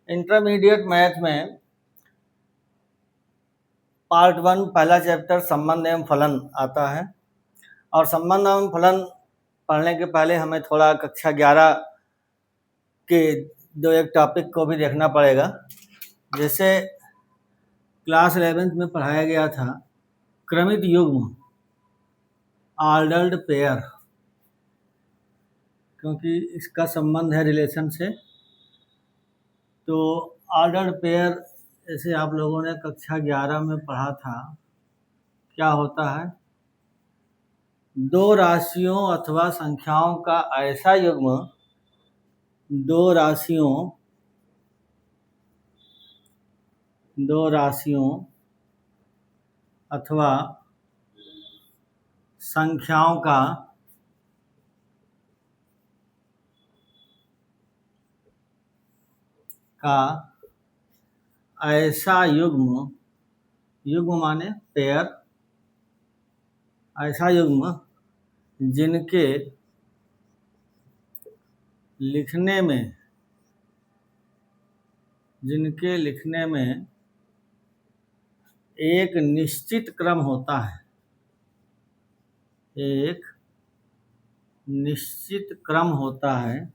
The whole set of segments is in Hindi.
इंटरमीडिएट मैथ में पार्ट 1 पहला चैप्टर संबंध एवं फलन आता है। और संबंध एवं फलन पढ़ने के पहले हमें थोड़ा कक्षा 11 के दो एक टॉपिक को भी देखना पड़ेगा। जैसे क्लास 11th में पढ़ाया गया था क्रमित युग्म ऑर्डर्ड पेयर, क्योंकि इसका संबंध है रिलेशन से। तो ऑर्डर्ड पेयर जैसे आप लोगों ने कक्षा 11 में पढ़ा था, क्या होता है, दो राशियों अथवा संख्याओं का ऐसा युग्म, दो राशियों अथवा संख्याओं का ऐसा युग्म, युग्म माने पेयर, ऐसा युग्म जिनके लिखने में एक निश्चित क्रम होता है, एक निश्चित क्रम होता है,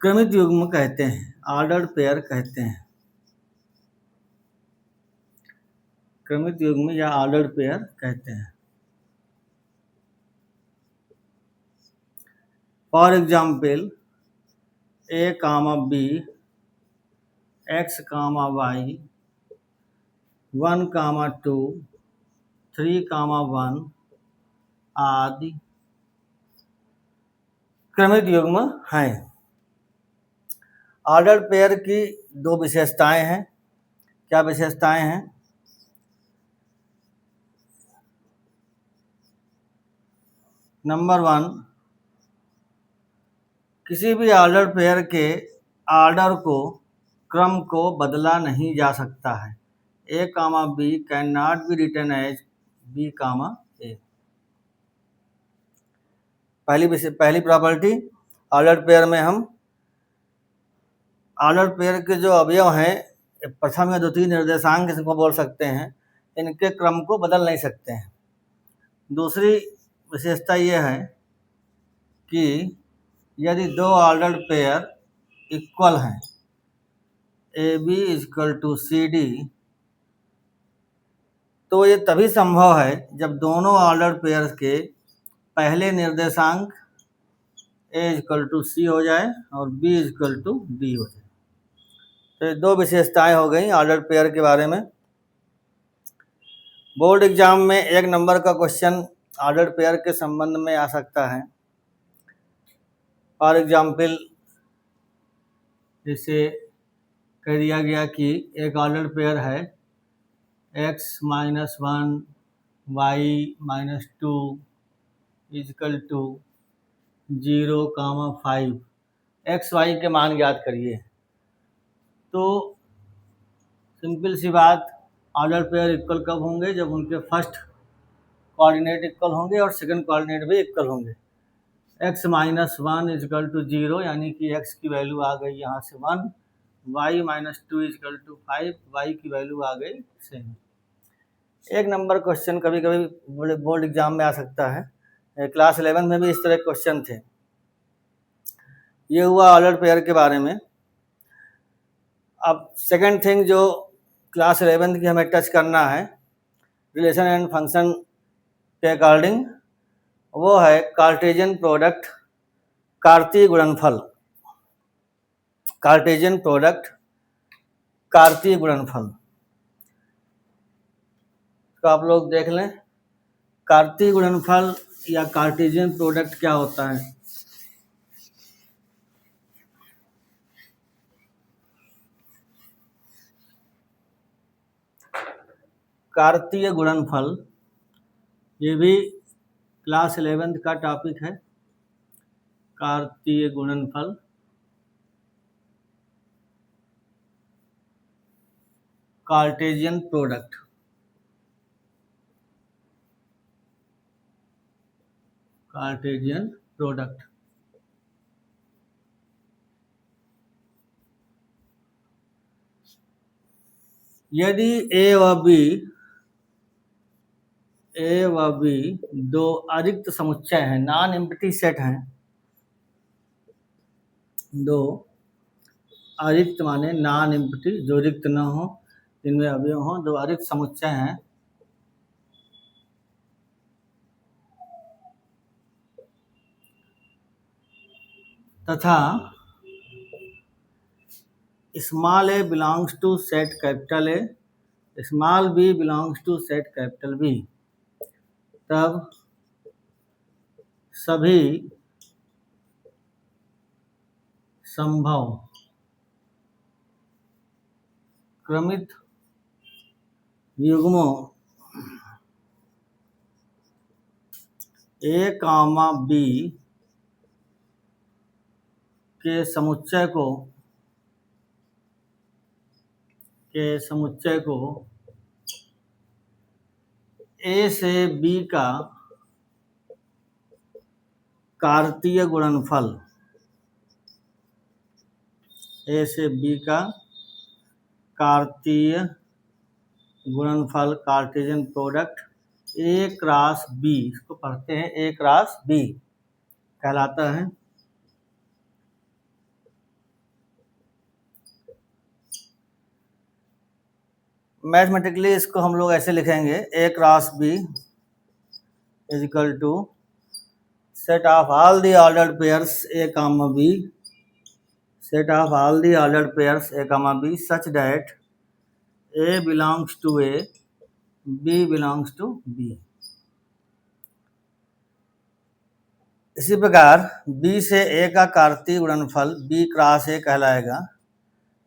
क्रमित युग्म कहते हैं, ऑर्डर्ड पेयर कहते हैं। क्रमित युग्म या ऑर्डर्ड पेयर कहते हैं। For example A, B, X, Y, 1, 2, 3, 1 आदि क्रमित युग्म हैं। ऑर्डर्ड पेयर की दो विशेषताएं हैं। क्या विशेषताएं हैं? नंबर 1, किसी भी ऑर्डर पेयर के ऑर्डर को, क्रम को बदला नहीं जा सकता है। A, B can not be written as B, A। पहली प्रॉपर्टी, ऑर्डर पेयर में हम ऑर्डर पेयर के जो अवयव हैं, प्रथम या द्वितीय निर्देशांक इसको बोल सकते हैं, इनके क्रम को बदल नहीं सकते हैं। दूसरी विशेषता यह है कि यदि दो ऑर्डर्ड पेयर इक्वल हैं, AB = CD, तो ये तभी संभव है जब दोनों ऑर्डर्ड पेयर के पहले निर्देशांक A = C हो जाए और B = D हो जाए। तो ये दो विशेषताएं हो गई ऑर्डर्ड पेयर के बारे में। बोर्ड एग्जाम में 1 नंबर का क्वेश्चन ऑर्डर्ड पेयर के संबंध में आ सकता है। फॉर एग्जाम्पल जैसे कह दिया गया कि एक ऑर्डर्ड पेयर है x - 1 y - 2 = 0, 5, x y के मान ज्ञात करिए। तो सिंपल सी बात, ऑर्डर पेयर इक्वल कब होंगे? जब उनके फर्स्ट कोऑर्डिनेट इक्वल होंगे और सेकंड कोऑर्डिनेट भी इक्वल होंगे। x - 1 = 0, यानी कि x की वैल्यू आ गई यहाँ से 1, y - 2 = 5, y की वैल्यू आ गई सेम। 1 नंबर क्वेश्चन कभी कभी बोर्ड एग्जाम में आ सकता है। क्लास 11 में भी इस तरह क्वेश्चन थे। ये हुआ ऑर्डर पेयर के बारे में। अब सेकंड थिंग जो क्लास 11 की हमें टच करना है रिलेशन एंड फंक्शन के अकॉर्डिंग, वो है कार्टेशियन प्रोडक्ट, कार्तीय गुणनफल। कार्टेशियन प्रोडक्ट, कार्तीय गुणनफल। तो आप लोग देख लें, कार्तीय गुणनफल या कार्टेशियन प्रोडक्ट क्या होता है। कार्तीय गुणनफल, ये भी क्लास 11 का टॉपिक है। कार्तीय गुणनफल, कार्टेशियन प्रोडक्ट। Cartesian product. यदि ए व बी दो अरिक्त समुच्चय हैं, नॉन एम्प्टी सेट हैं, दो अरिक्त माने नॉन एम्प्टी, जो रिक्त न हो, जिनमें अवयव हो, दो अरिक्त समुच्चय हैं, तथा small a belongs to set capital A, small b belongs to set capital B, तब सभी संभव क्रमित युग्मों A, B के समुच्चय को A से B का कार्तीय गुणनफल, A से B का कार्तीय गुणनफल, Cartesian product A cross B, इसको पढ़ते हैं A क्रॉस B कहलाता है। मैथमेटिकली इसको हम लोग ऐसे लिखेंगे, A cross B is equal to set of all the ordered pairs A comma B, set of all the ordered pairs A comma B such that A belongs to A, B belongs to B। इसी प्रकार B से A का कार्तीय गुणनफल B क्रॉस A कहलाएगा।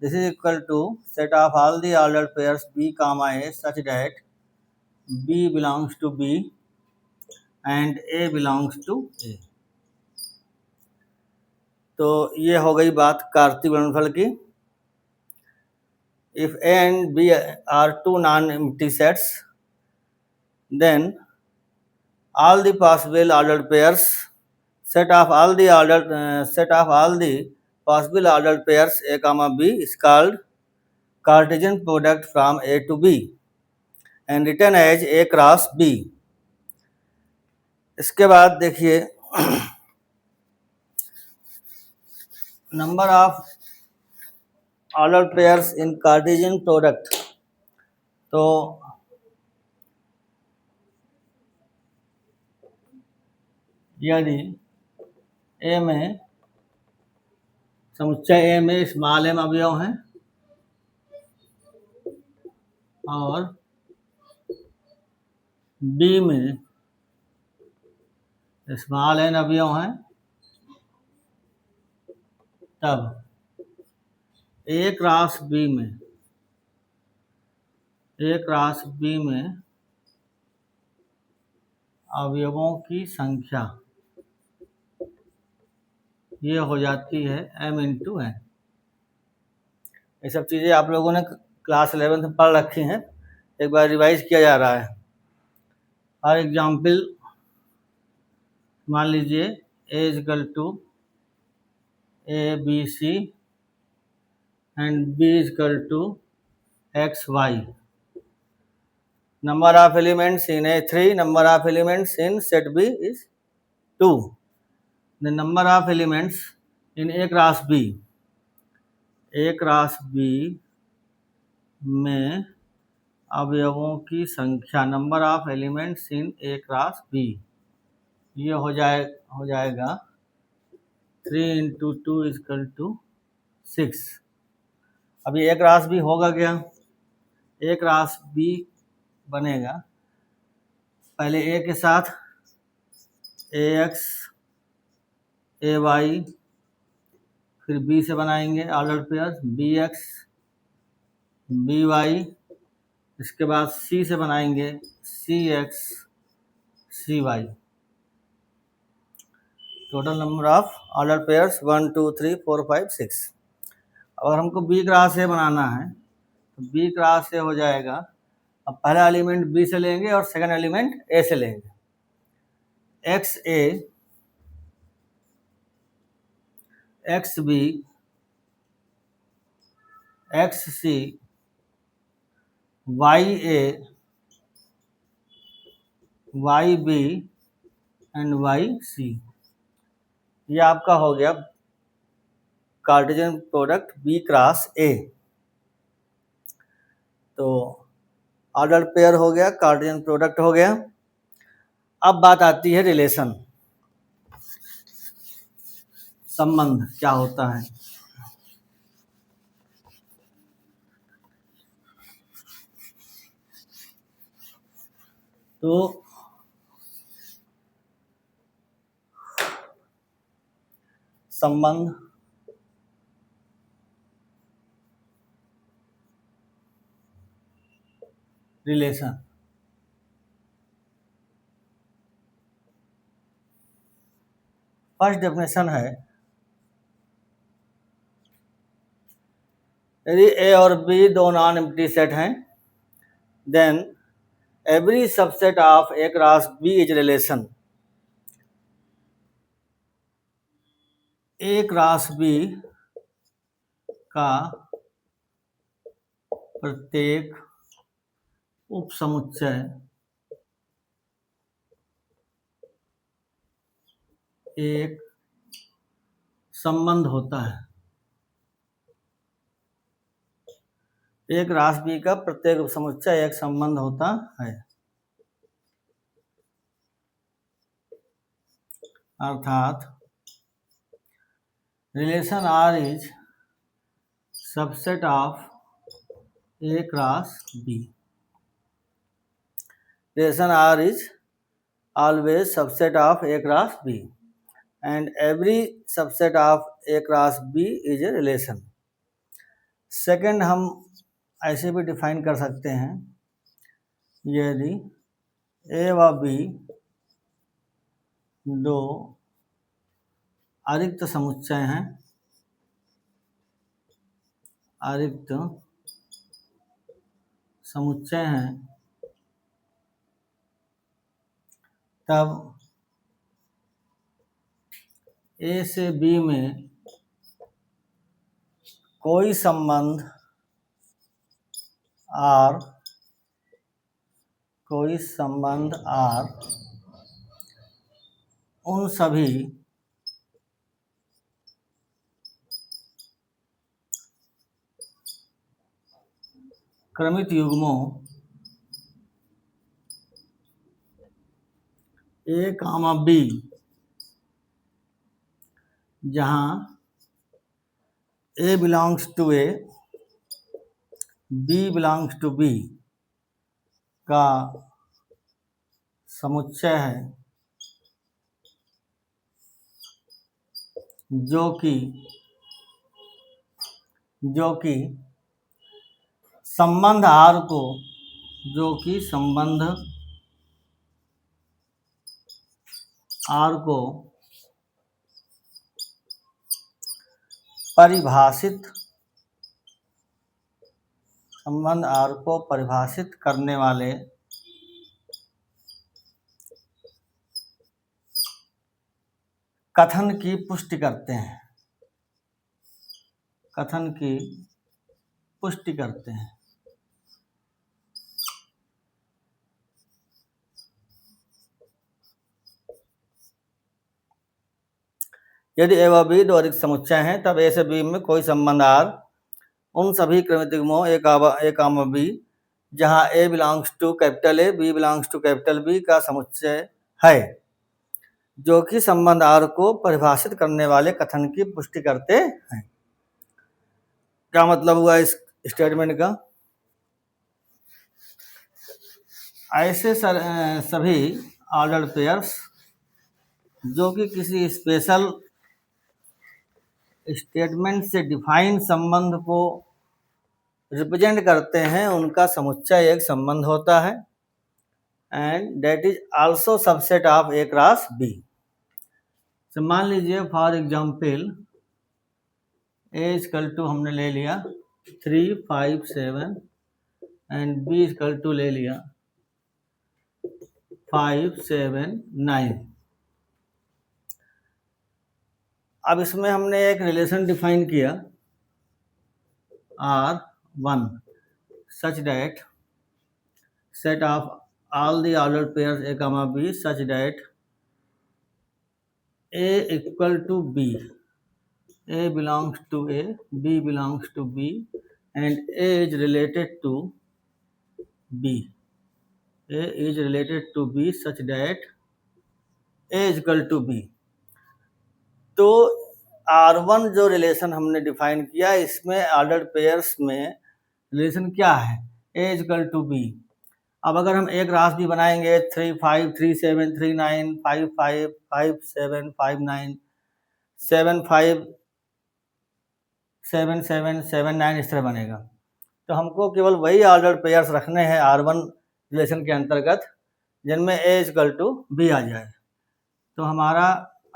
This is equal to set of all the ordered pairs B comma A such that B belongs to B and A belongs to A। तो ये हो गई बात कार्तीय गुणनफल की। If A and B are two non-empty sets, then all the possible ordered pairs, set of all the possible ordered pairs A comma B is called Cartesian product from A to B and written as A cross B। इसके बाद देखिए number of ordered pairs in Cartesian product। तो यदि A में समुच्चय A में स्मॉल m अवयव हैं और B में स्मॉल n अवयव हैं, तब A क्रॉस B में अवयवों की संख्या ये हो जाती है m इंटू n। ये सब चीज़ें आप लोगों ने क्लास 11 में पढ़ रखी हैं, एक बार रिवाइज किया जा रहा है। फॉर एग्जाम्पल मान लीजिए A is equal to ABC and B is equal to XY। Number of elements in A 3, number of elements in set B is 2। The number of elements in A cross B में अवयवों की संख्या, number of elements in A cross B, ये हो जाएगा 3 इंटू 2 इज इक्वल टू 6। अभी A क्रॉस B होगा क्या? A क्रॉस B बनेगा पहले A के साथ AX AY, फिर B से बनाएंगे ऑर्डर्ड पेयर BX BY, इसके बाद C से बनाएंगे CX CY। Total number of order pairs 1 2 3 4 5 6। अगर हमको B क्रॉस A बनाना है तो B क्रॉस A हो जाएगा, अब पहला एलिमेंट B से लेंगे और सेकंड एलिमेंट A से लेंगे। XA x B x C y A y B and y C. ये आपका हो गया Cartesian product B cross A. तो ऑर्डर पेयर हो गया, कार्टेशियन प्रोडक्ट हो गया। अब बात आती है रिलेशन, संबंध क्या होता है। तो संबंध रिलेशन, फर्स्ट डेफिनेशन है, यदि ए और बी दो नॉन एम्प्टी सेट हैं, then every subset of A cross B is relation. A cross B का प्रत्येक उपसमुच्चय एक संबंध होता है। एक क्रॉस बी का प्रत्येक उपसमुच्चय एक संबंध होता है, अर्थात relation R is subset of A cross B. Relation R is always subset of A cross B and every subset of A cross B is a relation। Second हम ऐसे भी डिफाइन कर सकते हैं, यदि ए व बी दो अरिक्त समुच्चय हैं, अरिक्त समुच्चय हैं, तब ए से बी में कोई संबंध आर उन सभी क्रमित युग्मों ए कामा बी जहाँ A belongs to A, B belongs to B का समुच्चय है, जो कि संबंध आर को परिभाषित करने वाले कथन की पुष्टि करते हैं, यदि ए व बी दो अधिक समुच्चय हैं, तब ए से बी में कोई संबंध आर उन सभी क्रमित युग्मों ए कामा बी जहाँ A belongs to capital A, B belongs to capital B का समुच्चय है, जो कि संबंध आर को परिभाषित करने वाले कथन की पुष्टि करते हैं। क्या मतलब हुआ इस स्टेटमेंट का? ऐसे सभी ऑर्डर्ड पेयर्स जो कि किसी स्पेशल स्टेटमेंट से डिफाइन संबंध को रिप्रेजेंट करते हैं, उनका समुच्चय एक संबंध होता है, and that is also subset of A cross B. तो मान लीजिए for example A equal to हमने ले लिया 3, 5, 7 एंड बी इक्वल टू ले लिया 5, 7, 9। अब इसमें हमने एक रिलेशन डिफाइन किया R1 such that set of all the ordered pairs A comma B such that A equal to B, A belongs to A, B belongs to B, and A is related to B. A is related to B such that A is equal to B. तो R1 जो रिलेशन हमने डिफाइन किया, इसमें ऑर्डर्ड पेयर्स में रिलेशन क्या है, A is equal to B. अब अगर हम एक रास भी बनाएंगे 3 5 3 7 3 9 5 5 5 7 5 9 7 5 7 7 7 9 इस तरह बनेगा। तो हमको केवल वही ऑर्डर्ड पेयर्स रखने हैं R1 रिलेशन के अंतर्गत जिनमें A is equal to B आ जाए। तो हमारा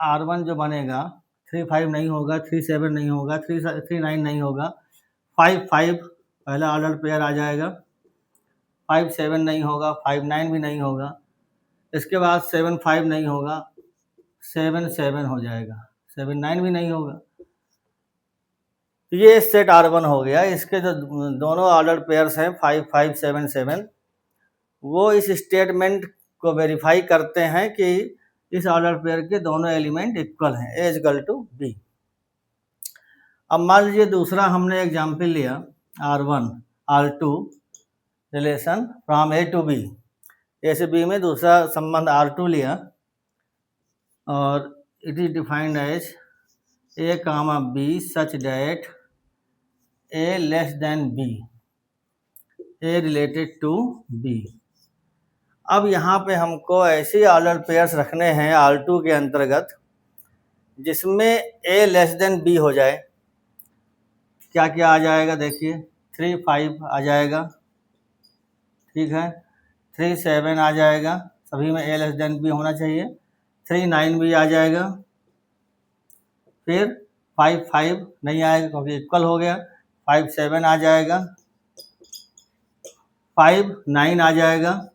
R1 जो बनेगा 3 5 नहीं होगा, 3 7 नहीं होगा, 3 9 नहीं होगा, 5 5 पहला ऑर्डर्ड पेयर आ जाएगा, 5 7 नहीं होगा, 5 9 भी नहीं होगा, इसके बाद 7 5 नहीं होगा, 7 7 हो जाएगा, 7 9 भी नहीं होगा। तो ये सेट R1 हो गया। इसके जो दोनों ऑर्डर्ड पेयर्स हैं 5 5 7 7, वो इस स्टेटमेंट को वेरीफाई करते हैं कि इस ऑर्डर पेयर के दोनों एलिमेंट इक्वल हैं, A is equal to B। अब मान लीजिए दूसरा हमने एग्जाम्पल लिया R1 R2 relation from A to B, A से B में दूसरा संबंध R2 लिया और it is defined as A comma B such that A less than B, A related to B। अब यहाँ पे हमको ऐसे ऑर्डर पेयर्स रखने हैं R2 के अंतर्गत जिसमें A लेस देन B हो जाए। क्या क्या आ जाएगा देखिए, 3 5 आ जाएगा, ठीक है, 3 7 आ जाएगा, सभी में A लेस देन B होना चाहिए, 3 9 भी आ जाएगा, फिर 5 5 नहीं आएगा क्योंकि इक्वल हो गया, 5 7 आ जाएगा, 5 9 आ जाएगा,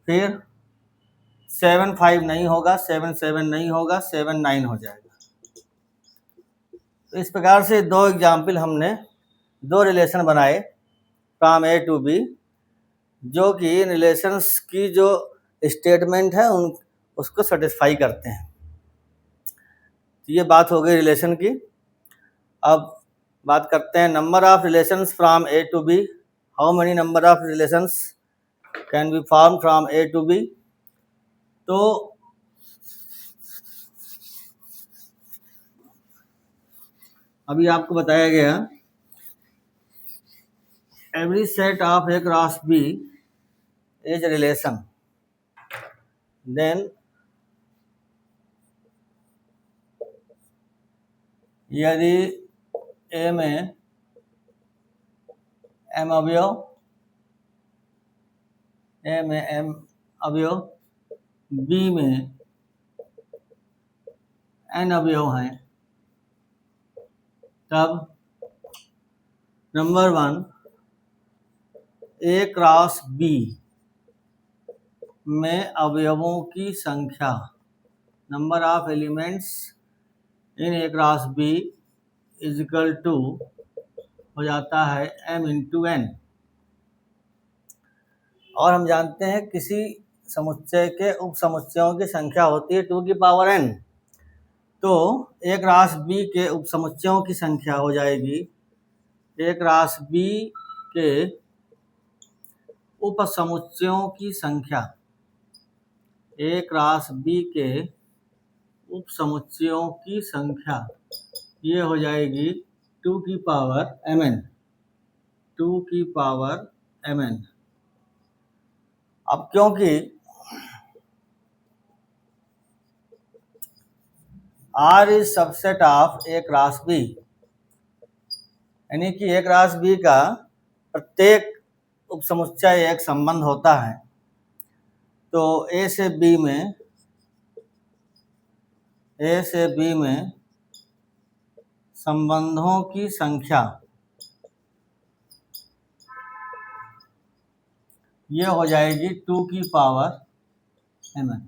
फिर 7 5 नहीं होगा, 7 7 नहीं होगा, 7 9 हो जाएगा। तो इस प्रकार से दो एग्जाम्पल हमने दो रिलेशन बनाए फ्रॉम A टू B, जो कि रिलेशंस की जो स्टेटमेंट है उसको सेटिस्फाई करते हैं। तो ये बात हो गई रिलेशन की। अब बात करते हैं number of relations from A to B। How many number of relations can be form from A to B? तो अभी आपको बताया गया every set of A cross B is a relation, then यदि A में M अवयव, A में M अवयव, B में N अवयव हैं, तब नंबर 1 A क्रॉस B में अवयवों की संख्या, number of elements in A cross B is equal to हो जाता है M इंटू N। और हम जानते हैं किसी समुच्चय के उप समुच्चयों की संख्या होती है 2 की पावर n। तो A क्रॉस B के उप समुच्चयों की संख्या हो जाएगी A क्रॉस B के उप समुच्चयों की संख्या, A क्रॉस B के उप समुच्चयों की संख्या, ये हो जाएगी 2 की पावर mn, 2 की पावर mn। अब क्योंकि R is subset of A cross B, यानी कि A क्रॉस B का प्रत्येक उपसमुच्चय एक संबंध होता है। तो A से B में संबंधों की संख्या ये हो जाएगी 2 की पावर mn।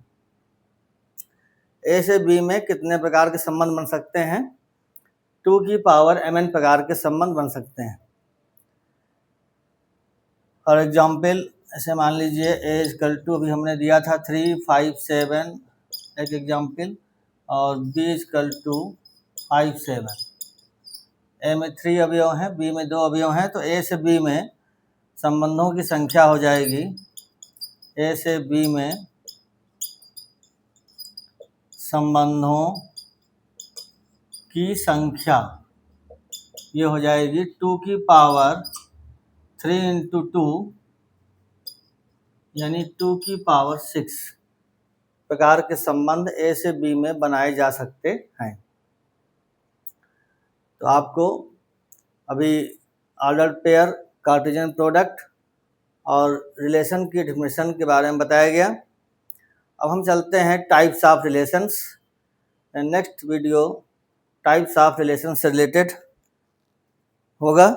ए से बी में कितने प्रकार के संबंध बन सकते हैं? 2 की पावर mn प्रकार के संबंध बन सकते हैं। फॉर एग्जाम्पल ऐसे मान लीजिए ए इक्वल टू, अभी हमने दिया था 3, 5, 7 एक एग्जाम्पल, और बी इक्वल टू 5, 7। ए में 3 अवयव हैं, बी में 2 अवयव हैं, तो ए से बी में संबंधों की संख्या हो जाएगी, ए से बी में संबंधों की संख्या ये हो जाएगी 2 की पावर 3 इंटू 2 यानी 2 की पावर 6 प्रकार के संबंध ए से बी में बनाए जा सकते हैं। तो आपको अभी ऑर्डर पेयर, कार्टेशियन प्रोडक्ट और रिलेशन की डेफिनेशन के बारे में बताया गया। अब हम चलते हैं types of relations. Next video types of relation से रिलेटेड होगा।